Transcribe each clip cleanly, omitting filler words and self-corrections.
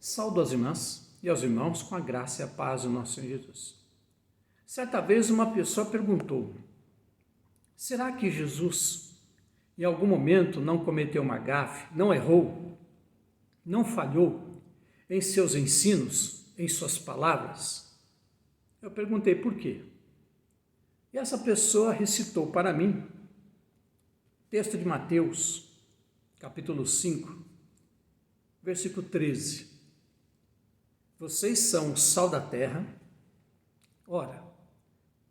Saúdo as irmãs e aos irmãos com a graça e a paz do nosso Senhor Jesus. Certa vez uma pessoa perguntou: será que Jesus em algum momento não cometeu uma gafe, não errou, não falhou em seus ensinos, em suas palavras? Eu perguntei por quê. E essa pessoa recitou para mim texto de Mateus, capítulo 5, versículo 13. Vocês são o sal da terra. Ora,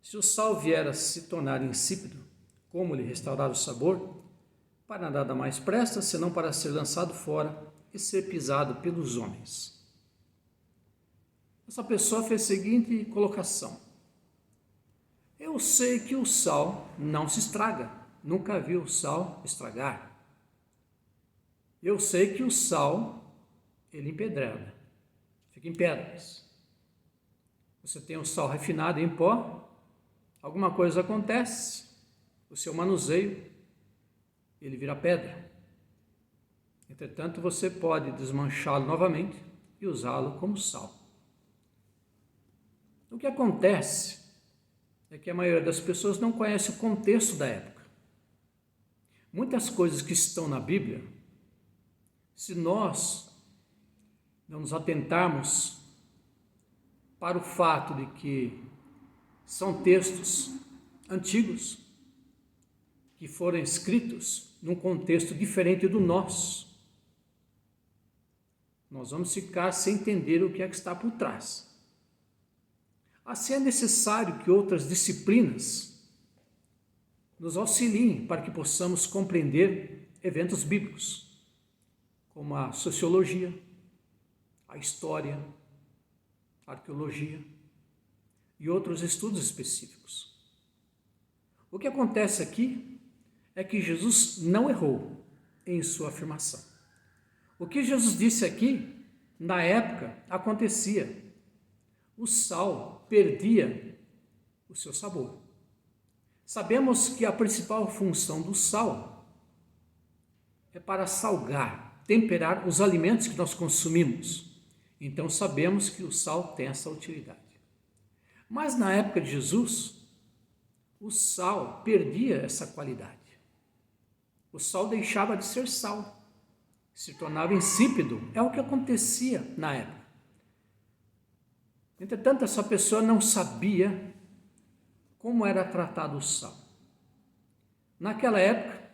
se o sal vier a se tornar insípido, como lhe restaurar o sabor? Para nada mais presta, senão para ser lançado fora e ser pisado pelos homens. Essa pessoa fez a seguinte colocação: eu sei que o sal não se estraga, nunca vi o sal estragar. Eu sei que o sal, ele empedreda, fica em pedras. Você tem o sal refinado em pó, alguma coisa acontece, o seu manuseio, ele vira pedra. Entretanto, você pode desmanchá-lo novamente e usá-lo como sal. O que acontece é que a maioria das pessoas não conhece o contexto da época. Muitas coisas que estão na Bíblia, se nós não nos atentarmos para o fato de que são textos antigos, que foram escritos num contexto diferente do nosso, nós vamos ficar sem entender o que é que está por trás. Assim é necessário que outras disciplinas nos auxiliem para que possamos compreender eventos bíblicos, como a sociologia, a história, a arqueologia e outros estudos específicos. O que acontece aqui é que Jesus não errou em sua afirmação. O que Jesus disse aqui, na época, acontecia. O sal perdia o seu sabor. Sabemos que a principal função do sal é para salgar, temperar os alimentos que nós consumimos. Então sabemos que o sal tem essa utilidade. Mas na época de Jesus, o sal perdia essa qualidade. O sal deixava de ser sal, se tornava insípido. É o que acontecia na época. Entretanto, essa pessoa não sabia como era tratado o sal. Naquela época,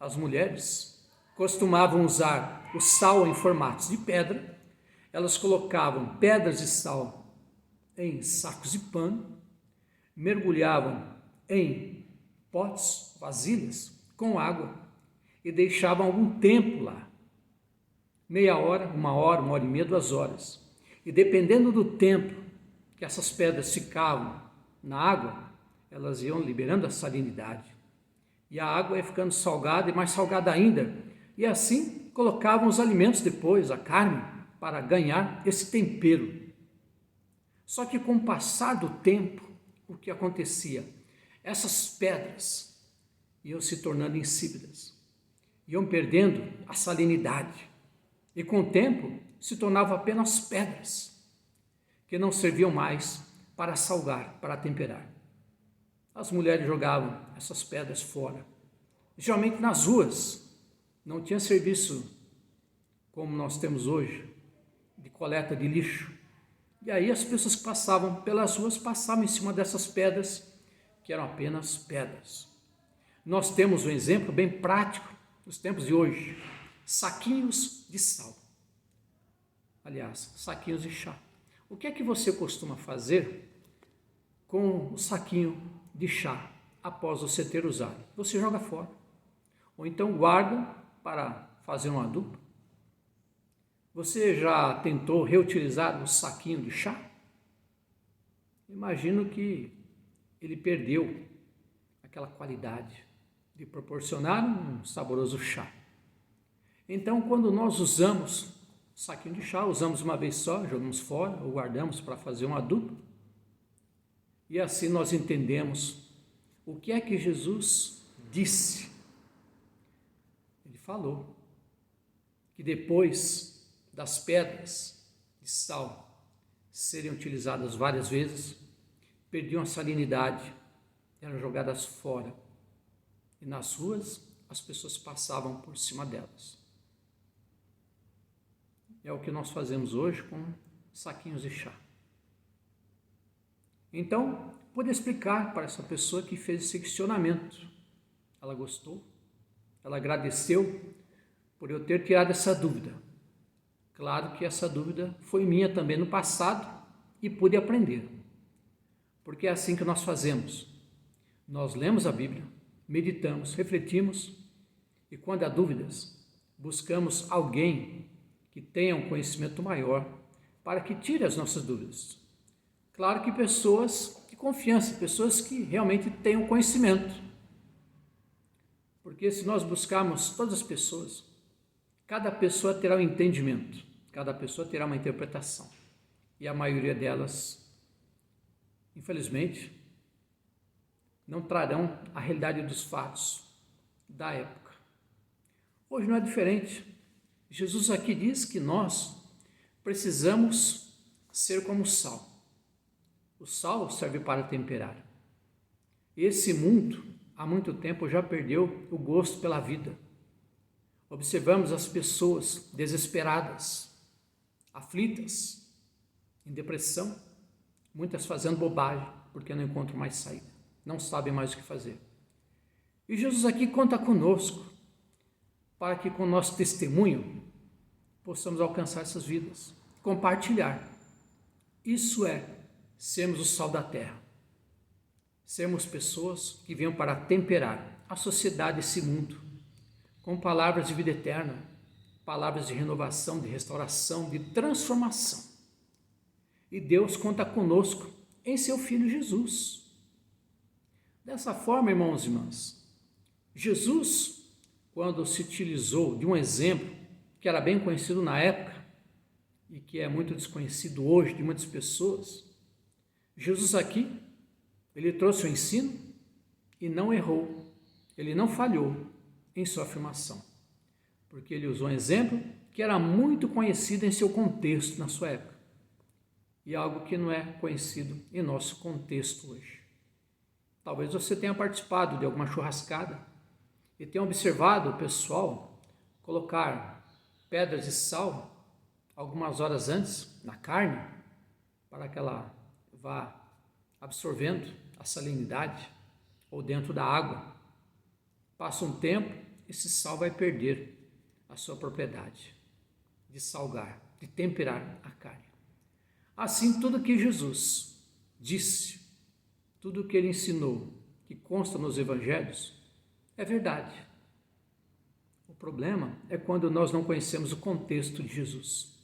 as mulheres costumavam usar o sal em formatos de pedra. Elas colocavam pedras de sal em sacos de pano, mergulhavam em potes, vasilhas, com água e deixavam algum tempo lá, meia hora, uma hora e meia, 2 horas. E dependendo do tempo que essas pedras ficavam na água, elas iam liberando a salinidade. E a água ia ficando salgada e mais salgada ainda. E assim colocavam os alimentos depois, a carne, para ganhar esse tempero. Só que com o passar do tempo, o que acontecia? Essas pedras iam se tornando insípidas, iam perdendo a salinidade. E com o tempo se tornavam apenas pedras, que não serviam mais para salgar, para temperar. As mulheres jogavam essas pedras fora, geralmente nas ruas. Não tinha serviço como nós temos hoje, de coleta de lixo. E aí as pessoas que passavam pelas ruas passavam em cima dessas pedras, que eram apenas pedras. Nós temos um exemplo bem prático nos tempos de hoje: saquinhos de sal. Aliás, saquinhos de chá. O que é que você costuma fazer com o saquinho de chá após você ter usado? Você joga fora. Ou então guarda para fazer um adubo. Você já tentou reutilizar o saquinho de chá? Imagino que ele perdeu aquela qualidade de proporcionar um saboroso chá. Então, quando nós usamos saquinho de chá, usamos uma vez só, jogamos fora ou guardamos para fazer um adubo. E assim nós entendemos o que é que Jesus disse. Ele falou que depois das pedras de sal serem utilizadas várias vezes, perdiam a salinidade, eram jogadas fora. E nas ruas, as pessoas passavam por cima delas. É o que nós fazemos hoje com saquinhos de chá. Então, pude explicar para essa pessoa que fez esse questionamento. Ela gostou, ela agradeceu por eu ter tirado essa dúvida. Claro que essa dúvida foi minha também no passado e pude aprender. Porque é assim que nós fazemos. Nós lemos a Bíblia, meditamos, refletimos e quando há dúvidas, buscamos alguém que tenha um conhecimento maior para que tire as nossas dúvidas. Claro que pessoas de confiança, pessoas que realmente tenham conhecimento. Porque se nós buscarmos todas as pessoas, cada pessoa terá um entendimento, cada pessoa terá uma interpretação. E a maioria delas, infelizmente, não trarão a realidade dos fatos da época. Hoje não é diferente. Jesus aqui diz que nós precisamos ser como sal. O sal serve para temperar. Esse mundo, há muito tempo, já perdeu o gosto pela vida. Observamos as pessoas desesperadas, aflitas, em depressão, muitas fazendo bobagem, porque não encontram mais saída, não sabem mais o que fazer. E Jesus aqui conta conosco, para que com o nosso testemunho possamos alcançar essas vidas, compartilhar. Isso é sermos o sal da terra, sermos pessoas que venham para temperar a sociedade, esse mundo, com palavras de vida eterna, palavras de renovação, de restauração, de transformação. E Deus conta conosco em seu Filho Jesus. Dessa forma, irmãos e irmãs, Jesus, quando se utilizou de um exemplo que era bem conhecido na época e que é muito desconhecido hoje de muitas pessoas, Jesus aqui, ele trouxe o ensino e não errou, ele não falhou em sua afirmação, porque ele usou um exemplo que era muito conhecido em seu contexto na sua época e algo que não é conhecido em nosso contexto hoje. Talvez você tenha participado de alguma churrascada e tenha observado o pessoal colocar pedras de sal algumas horas antes na carne para que ela vá absorvendo a salinidade ou dentro da água. Passa um tempo, esse sal vai perder a sua propriedade de salgar, de temperar a carne. Assim, tudo que Jesus disse, tudo que ele ensinou, que consta nos evangelhos, é verdade. O problema é quando nós não conhecemos o contexto de Jesus.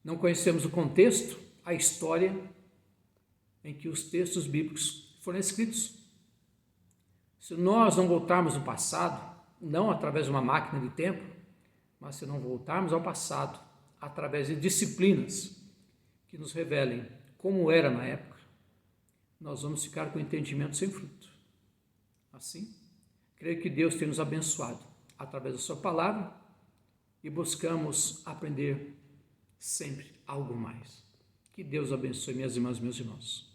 Não conhecemos o contexto, a história em que os textos bíblicos foram escritos. Se nós não voltarmos no passado, não através de uma máquina de tempo, mas se não voltarmos ao passado, através de disciplinas que nos revelem como era na época, nós vamos ficar com entendimento sem fruto. Assim, creio que Deus tem nos abençoado através da sua palavra e buscamos aprender sempre algo mais. Que Deus abençoe minhas irmãs e meus irmãos.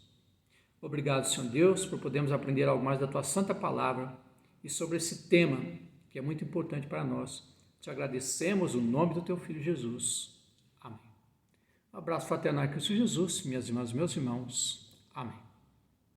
Obrigado, Senhor Deus, por podermos aprender algo mais da tua santa palavra e sobre esse tema que é muito importante para nós. Te agradecemos o nome do teu Filho Jesus. Amém. Um abraço fraternal em Cristo Jesus, minhas irmãs e meus irmãos. Amém.